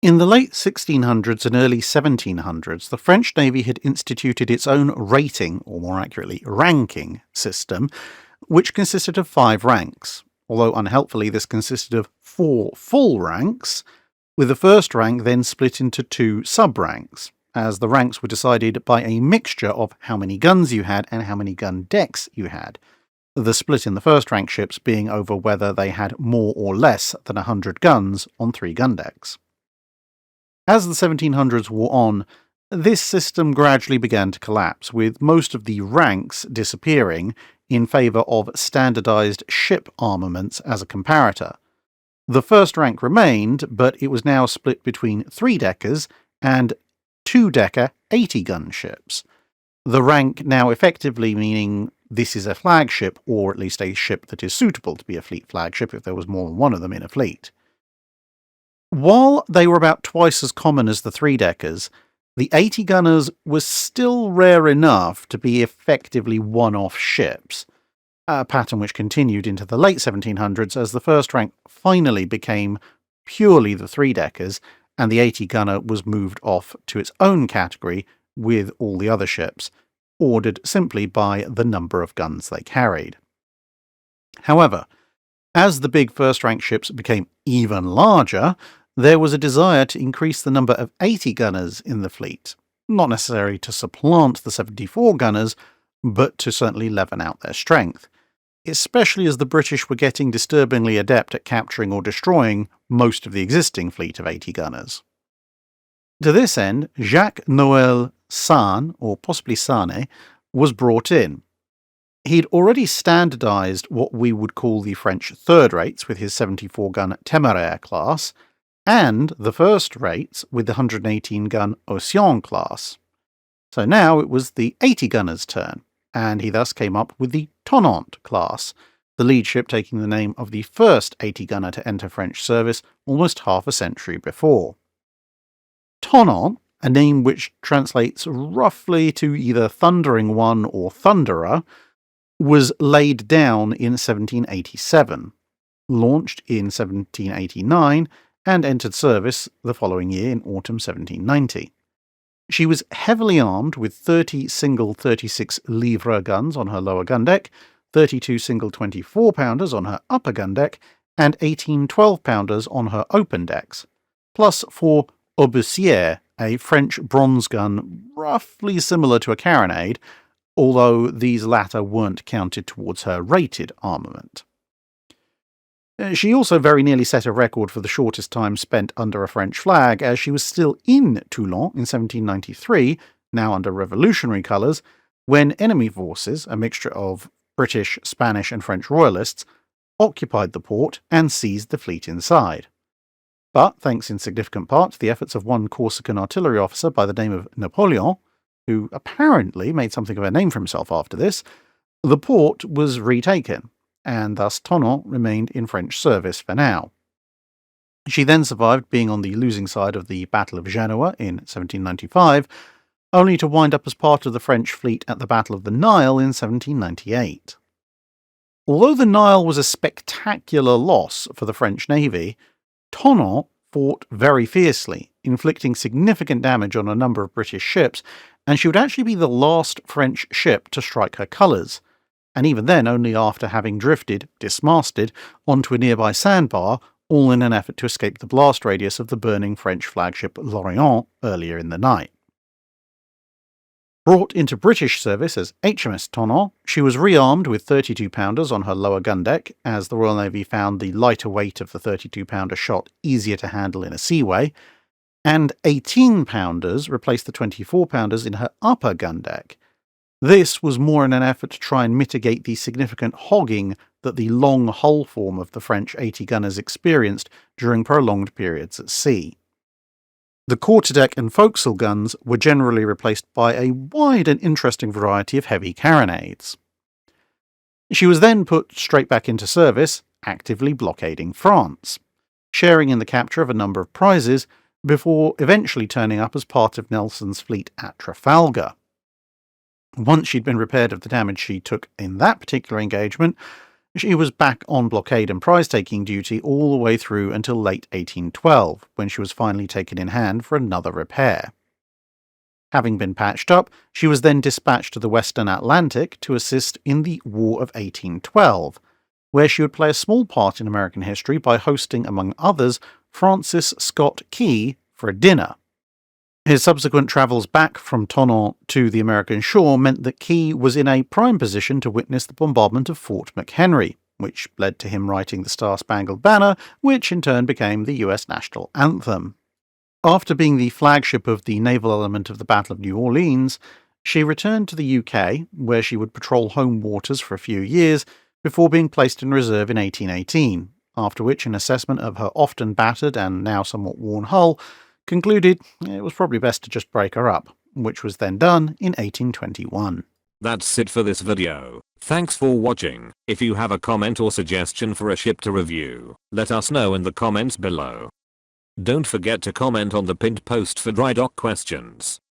In the late 1600s and early 1700s, the French Navy had instituted its own rating, or more accurately, ranking system, which consisted of 5 ranks. Although unhelpfully, this consisted of 4 full ranks, with the first rank then split into 2 sub-ranks, as the ranks were decided by a mixture of how many guns you had and how many gun decks you had. The split in the first rank ships being over whether they had more or less than 100 guns on 3 gun decks. As the 1700s wore on, this system gradually began to collapse, with most of the ranks disappearing in favour of standardised ship armaments as a comparator. The first rank remained, but it was now split between 3-deckers and 2-decker 80-gun ships. The rank now effectively meaning this is a flagship, or at least a ship that is suitable to be a fleet flagship if there was more than one of them in a fleet. While they were about twice as common as the 3-deckers, the 80-gunners was still rare enough to be effectively one-off ships, a pattern which continued into the late 1700s as the first rank finally became purely the 3-deckers, and the 80-gunner was moved off to its own category with all the other ships, ordered simply by the number of guns they carried. However, as the big first-rank ships became even larger, there was a desire to increase the number of 80-gunners in the fleet, not necessarily to supplant the 74-gunners, but to certainly leaven out their strength, especially as the British were getting disturbingly adept at capturing or destroying most of the existing fleet of 80-gunners. To this end, Jacques-Noël Sane, or possibly Sane, was brought in. He'd already standardised what we would call the French third rates with his 74-gun Téméraire class, and the first rates with the 118-gun Océan class. So now it was the 80-gunners' turn, and he thus came up with the Tonnant class, the lead ship taking the name of the first 80-gunner to enter French service almost half a century before. Tonnant, a name which translates roughly to either Thundering One or Thunderer, was laid down in 1787, launched in 1789, and entered service the following year in autumn 1790. She was heavily armed with 30 single 36-livre guns on her lower gun deck, 32 single 24-pounders on her upper gun deck, and 18 12-pounders on her open decks, plus 4 Arbusiers, a French bronze gun roughly similar to a carronade, although these latter weren't counted towards her rated armament. She also very nearly set a record for the shortest time spent under a French flag, as she was still in Toulon in 1793, now under revolutionary colours, when enemy forces, a mixture of British, Spanish and French royalists, occupied the port and seized the fleet inside. But, thanks in significant part to the efforts of one Corsican artillery officer by the name of Napoleon, who apparently made something of a name for himself after this, the port was retaken, and thus Tonnant remained in French service for now. She then survived being on the losing side of the Battle of Genoa in 1795, only to wind up as part of the French fleet at the Battle of the Nile in 1798. Although the Nile was a spectacular loss for the French Navy, Tonnant fought very fiercely, inflicting significant damage on a number of British ships, and she would actually be the last French ship to strike her colours, and even then only after having drifted, dismasted, onto a nearby sandbar, all in an effort to escape the blast radius of the burning French flagship L'Orient earlier in the night. Brought into British service as HMS Tonnant, she was rearmed with 32-pounders on her lower gun deck, as the Royal Navy found the lighter weight of the 32-pounder shot easier to handle in a seaway, and 18-pounders replaced the 24-pounders in her upper gun deck. This was more in an effort to try and mitigate the significant hogging that the long hull form of the French 80-gunners experienced during prolonged periods at sea. The quarterdeck and forecastle guns were generally replaced by a wide and interesting variety of heavy carronades. She was then put straight back into service, actively blockading France, sharing in the capture of a number of prizes, before eventually turning up as part of Nelson's fleet at Trafalgar. Once she'd been repaired of the damage she took in that particular engagement, She was back on blockade and prize-taking duty all the way through until late 1812, when she was finally taken in hand for another repair. Having been patched up, she was then dispatched to the Western Atlantic to assist in the War of 1812, where she would play a small part in American history by hosting, among others, Francis Scott Key for a dinner. His subsequent travels back from Tonnant to the American shore meant that Key was in a prime position to witness the bombardment of Fort McHenry, which led to him writing the Star-Spangled Banner, which in turn became the US national anthem. After being the flagship of the naval element of the Battle of New Orleans, she returned to the UK, where she would patrol home waters for a few years before being placed in reserve in 1818, after which an assessment of her often battered and now somewhat worn hull concluded it was probably best to just break her up, which was then done in 1821. That's it for this video. Thanks for watching. If you have a comment or suggestion for a ship to review, let us know in the comments below. Don't forget to comment on the pinned post for dry dock questions.